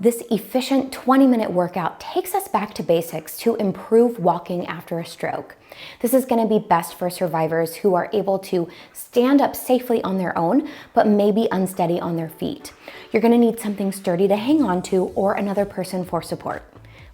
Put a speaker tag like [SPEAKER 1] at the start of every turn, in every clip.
[SPEAKER 1] This efficient 20-minute workout takes us back to basics to improve walking after a stroke. This is going to be best for survivors who are able to stand up safely on their own, but may be unsteady on their feet. You're going to need something sturdy to hang on to or another person for support.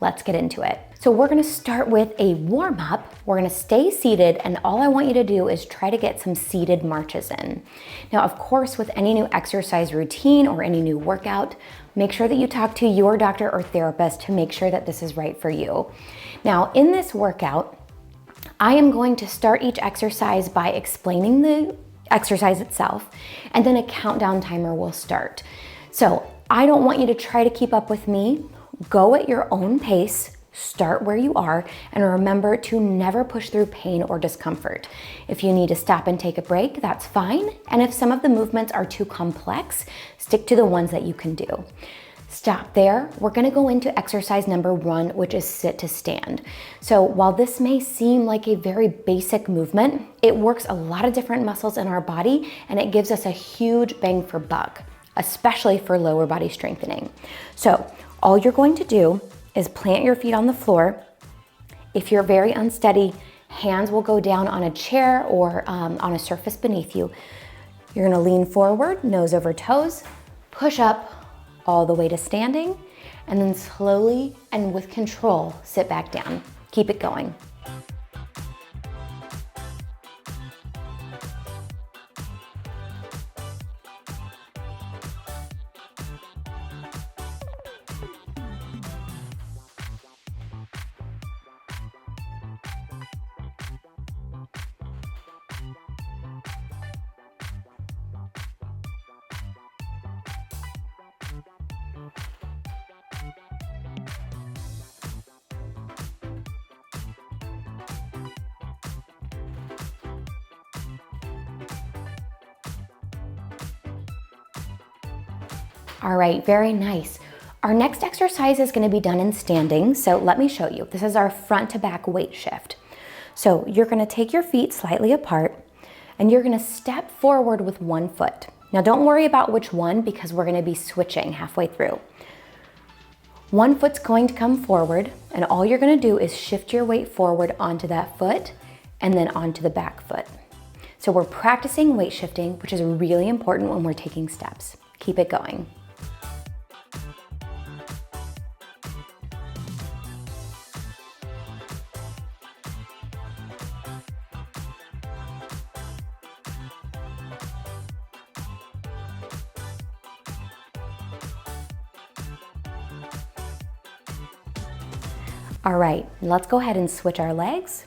[SPEAKER 1] Let's get into it. So we're gonna start with a warm up. We're gonna stay seated, and all I want you to do is try to get some seated marches in. Now, of course, with any new exercise routine or any new workout, make sure that you talk to your doctor or therapist to make sure that this is right for you. Now, in this workout, I am going to start each exercise by explaining the exercise itself, and then a countdown timer will start. So I don't want you to try to keep up with me. Go at your own pace, start where you are, and remember to never push through pain or discomfort. If you need to stop and take a break, that's fine. And if some of the movements are too complex, stick to the ones that you can do. Stop there. We're gonna go into exercise number 1, which is sit to stand. So while this may seem like a very basic movement, it works a lot of different muscles in our body, and it gives us a huge bang for buck, especially for lower body strengthening. So all you're going to do is plant your feet on the floor. If you're very unsteady, hands will go down on a chair or on a surface beneath you. You're gonna lean forward, nose over toes, push up all the way to standing, and then slowly and with control, sit back down. Keep it going. All right, very nice. Our next exercise is gonna be done in standing, so let me show you. This is our front to back weight shift. So you're gonna take your feet slightly apart, and you're gonna step forward with one foot. Now don't worry about which one, because we're gonna be switching halfway through. One foot's going to come forward, and all you're gonna do is shift your weight forward onto that foot, and then onto the back foot. So we're practicing weight shifting, which is really important when we're taking steps. Keep it going. All right, let's go ahead and switch our legs.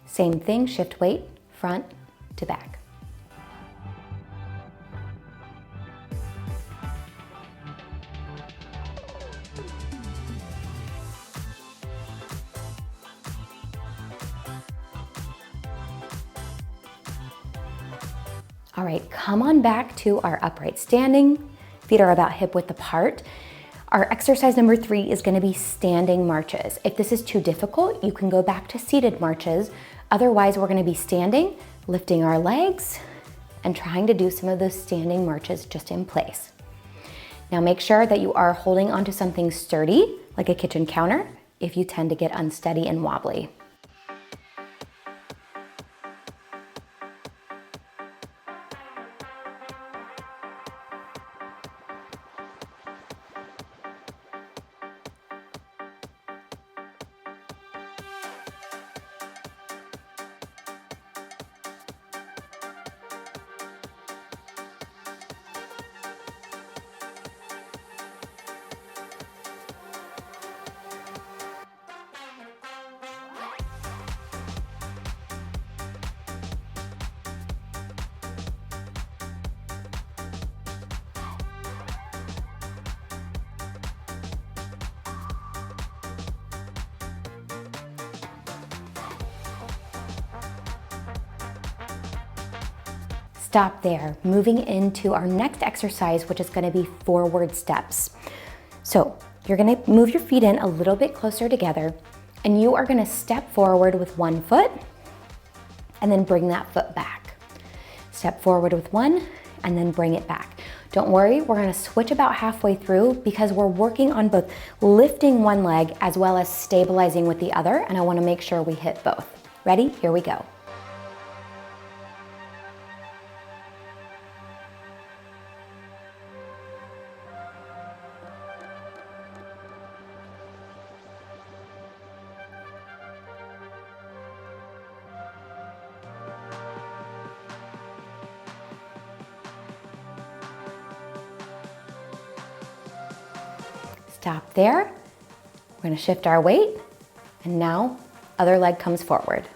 [SPEAKER 1] Same thing, shift weight, front to back. All right, come on back to our upright standing. Feet are about hip width apart. Our exercise number 3 is gonna be standing marches. If this is too difficult, you can go back to seated marches. Otherwise, we're gonna be standing, lifting our legs, and trying to do some of those standing marches just in place. Now make sure that you are holding onto something sturdy, like a kitchen counter, if you tend to get unsteady and wobbly. Stop there. Moving into our next exercise, which is gonna be forward steps. So you're gonna move your feet in a little bit closer together, and you are gonna step forward with one foot, and then bring that foot back. Step forward with one, and then bring it back. Don't worry, we're gonna switch about halfway through because we're working on both lifting one leg as well as stabilizing with the other, and I wanna make sure we hit both. Ready? Here we go. Stop there. We're gonna shift our weight, and now other leg comes forward.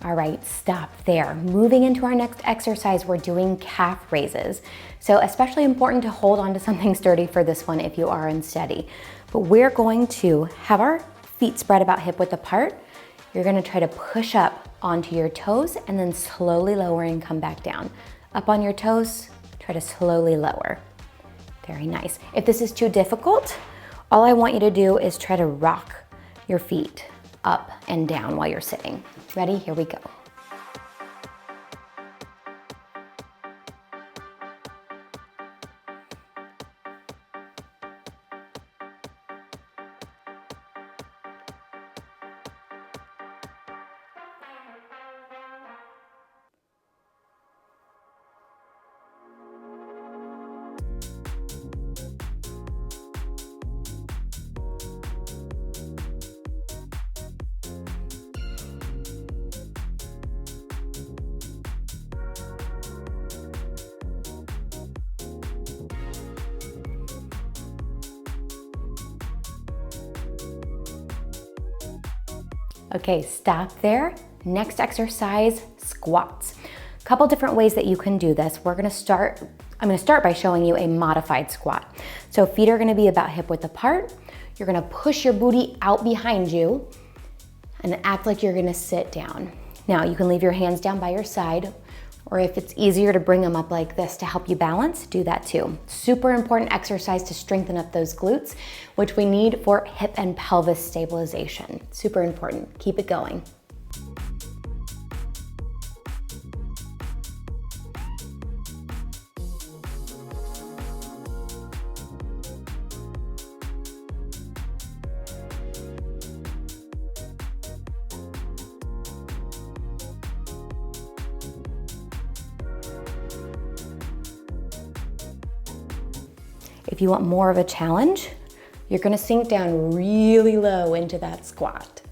[SPEAKER 1] All right, stop there. Moving into our next exercise, we're doing calf raises. So especially important to hold on to something sturdy for this one if you are unsteady. But we're going to have our feet spread about hip width apart. You're gonna try to push up onto your toes and then slowly lower and come back down. Up on your toes, try to slowly lower. Very nice. If this is too difficult, all I want you to do is try to rock your feet up and down while you're sitting. Ready? Here we go. Okay, stop there. Next exercise, squats. A couple different ways that you can do this. I'm gonna start by showing you a modified squat. So feet are gonna be about hip width apart. You're gonna push your booty out behind you and act like you're gonna sit down. Now you can leave your hands down by your side, or if it's easier to bring them up like this to help you balance, do that too. Super important exercise to strengthen up those glutes, which we need for hip and pelvis stabilization. Super important, keep it going. If you want more of a challenge, you're gonna sink down really low into that squat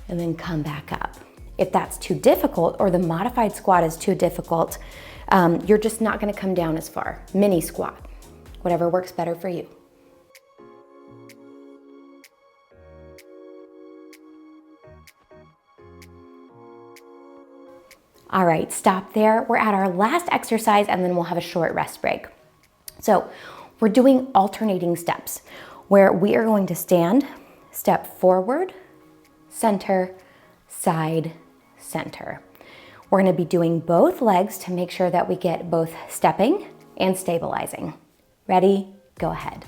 [SPEAKER 1] and then come back up. If that's too difficult or the modified squat is too difficult, you're just not gonna come down as far. Mini squat, whatever works better for you. All right, stop there. We're at our last exercise and then we'll have a short rest break. So we're doing alternating steps where we are going to stand, step forward, center, side, center. We're gonna be doing both legs to make sure that we get both stepping and stabilizing. Ready? Go ahead.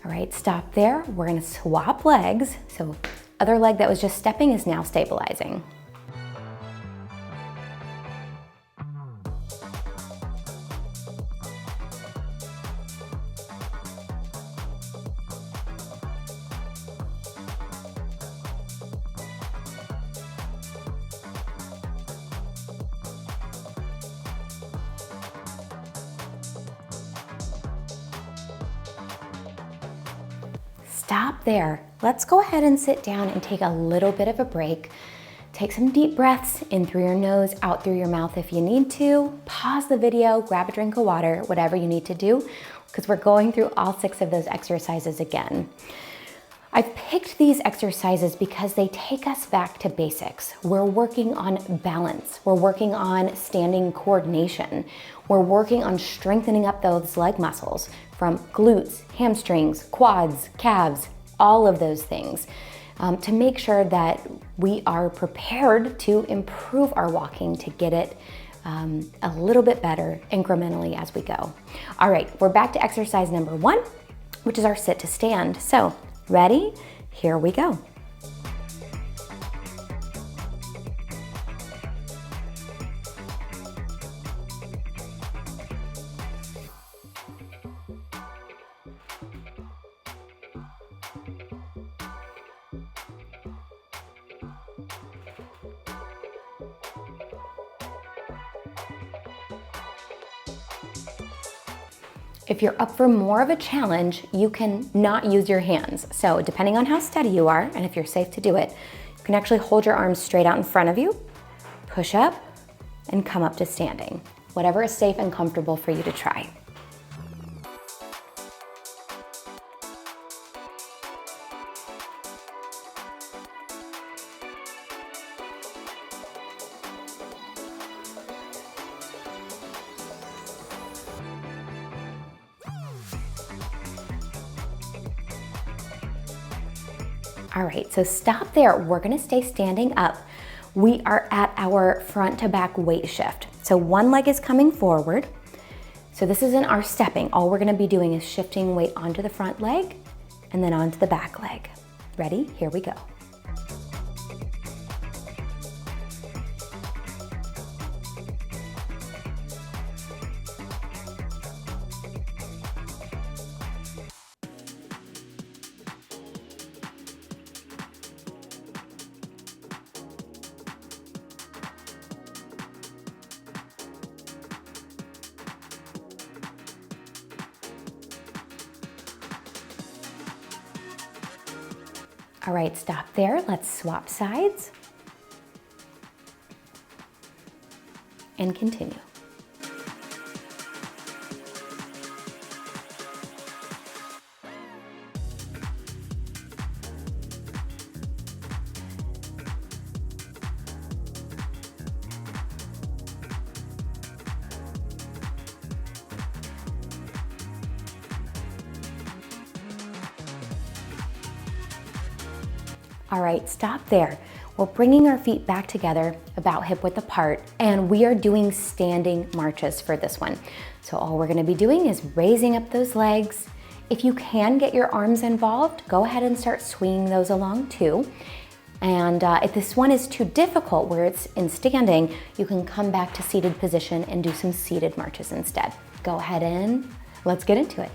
[SPEAKER 1] All right, stop there. We're gonna swap legs. So other leg that was just stepping is now stabilizing. Stop there. Let's go ahead and sit down and take a little bit of a break. Take some deep breaths in through your nose, out through your mouth if you need to. Pause the video, grab a drink of water, whatever you need to do. because we're going through all 6 of those exercises again. I've picked these exercises because they take us back to basics. We're working on balance. We're working on standing coordination. We're working on strengthening up those leg muscles from glutes, hamstrings, quads, calves, all of those things, to make sure that we are prepared to improve our walking, to get it a little bit better incrementally as we go. All right, we're back to exercise number 1, which is our sit to stand. So, ready? Here we go. If you're up for more of a challenge, you can not use your hands. So depending on how steady you are, and if you're safe to do it, you can actually hold your arms straight out in front of you, push up, and come up to standing. Whatever is safe and comfortable for you to try. All right, so stop there. We're gonna stay standing up. We are at our front to back weight shift. So one leg is coming forward. So this isn't our stepping. All we're gonna be doing is shifting weight onto the front leg and then onto the back leg. Ready? Here we go. All right, stop there. Let's swap sides and continue. All right, stop there. We're bringing our feet back together about hip width apart, and we are doing standing marches for this one. So all we're gonna be doing is raising up those legs. If you can get your arms involved, go ahead and start swinging those along too. And if this one is too difficult where it's in standing, you can come back to seated position and do some seated marches instead. Go ahead and let's get into it.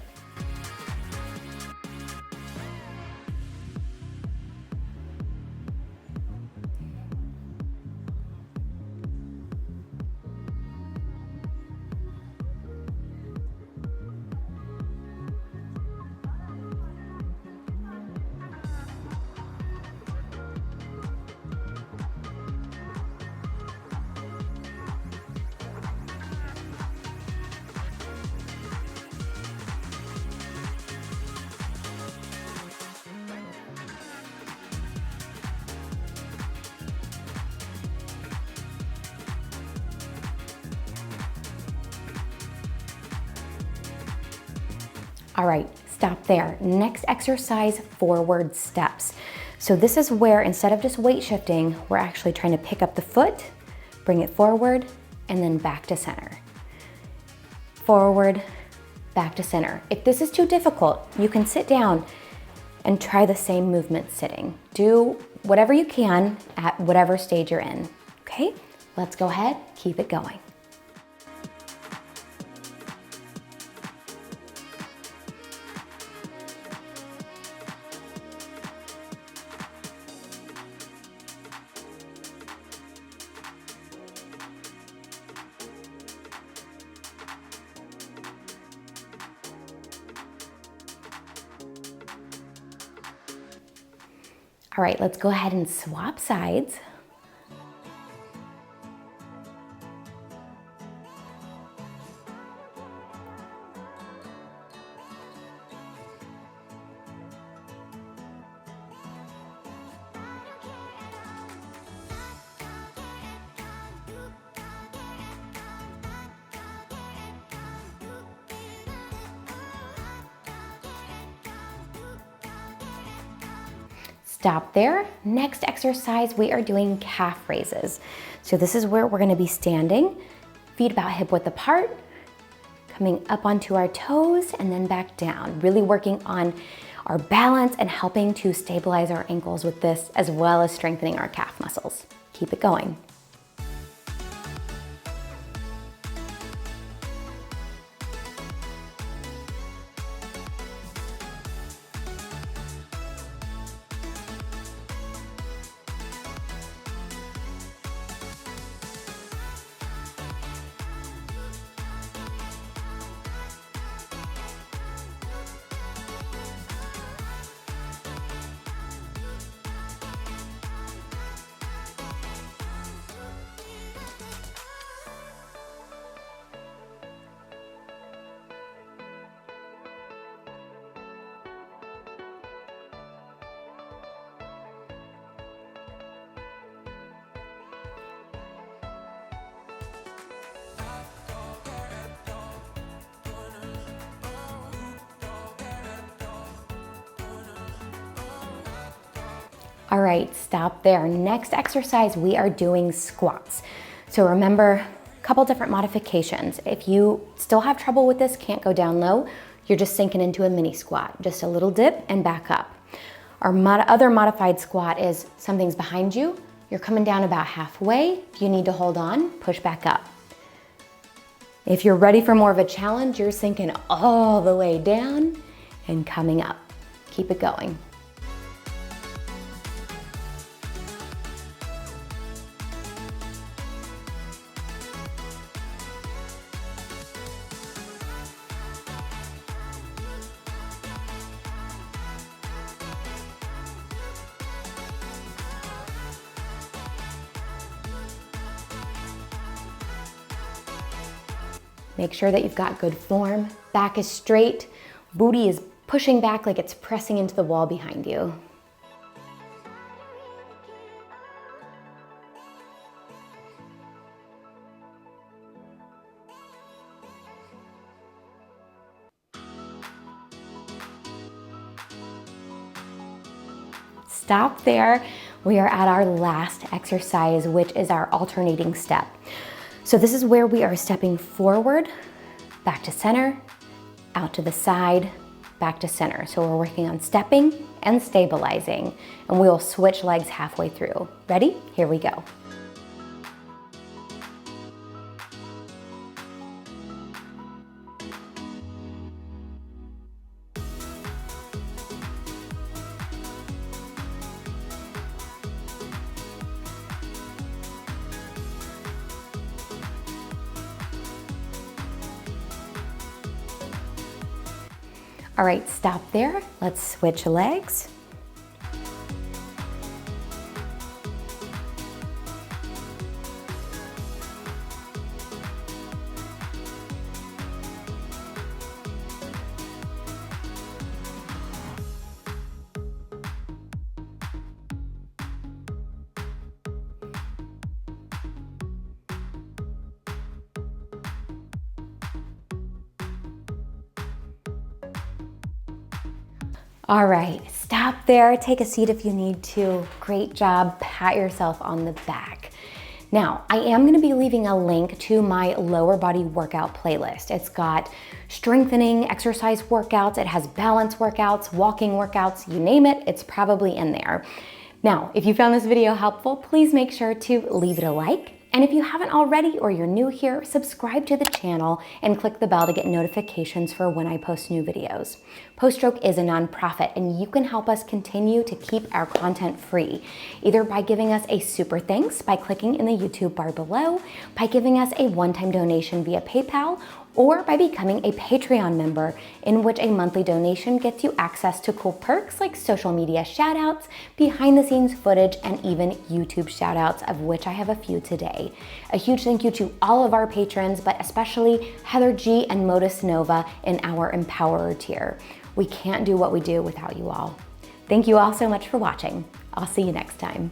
[SPEAKER 1] All right, stop there. Next exercise, forward steps. So this is where instead of just weight shifting, we're actually trying to pick up the foot, bring it forward, and then back to center. Forward, back to center. If this is too difficult, you can sit down and try the same movement sitting. Do whatever you can at whatever stage you're in, okay? Let's go ahead, keep it going. All right, let's go ahead and swap sides. Stop there. Next exercise, we are doing calf raises. So this is where we're gonna be standing, feet about hip width apart, coming up onto our toes and then back down, really working on our balance and helping to stabilize our ankles with this, as well as strengthening our calf muscles. Keep it going. All right, stop there. Next exercise, we are doing squats. So remember, a couple different modifications. If you still have trouble with this, can't go down low, you're just sinking into a mini squat. Just a little dip and back up. Our other modified squat is something's behind you, you're coming down about halfway, if you need to hold on, push back up. If you're ready for more of a challenge, you're sinking all the way down and coming up. Keep it going. Make sure that you've got good form. Back is straight, booty is pushing back like it's pressing into the wall behind you. Stop there. We are at our last exercise, which is our alternating step. So this is where we are stepping forward, back to center, out to the side, back to center. So we're working on stepping and stabilizing, and we will switch legs halfway through. Ready? Here we go. All right, stop there. Let's switch legs. All right, stop there, take a seat if you need to. Great job, pat yourself on the back. Now, I am gonna be leaving a link to my lower body workout playlist. It's got strengthening exercise workouts, it has balance workouts, walking workouts, you name it, it's probably in there. Now, if you found this video helpful, please make sure to leave it a like. And if you haven't already or you're new here, subscribe to the channel and click the bell to get notifications for when I post new videos. Post Stroke is a nonprofit and you can help us continue to keep our content free, either by giving us a super thanks by clicking in the YouTube bar below, by giving us a one-time donation via PayPal, or by becoming a Patreon member, in which a monthly donation gets you access to cool perks like social media shoutouts, behind the scenes footage, and even YouTube shoutouts, of which I have a few today. A huge thank you to all of our patrons, but especially Heather G and Modus Nova in our Empowerer tier. We can't do what we do without you all. Thank you all so much for watching. I'll see you next time.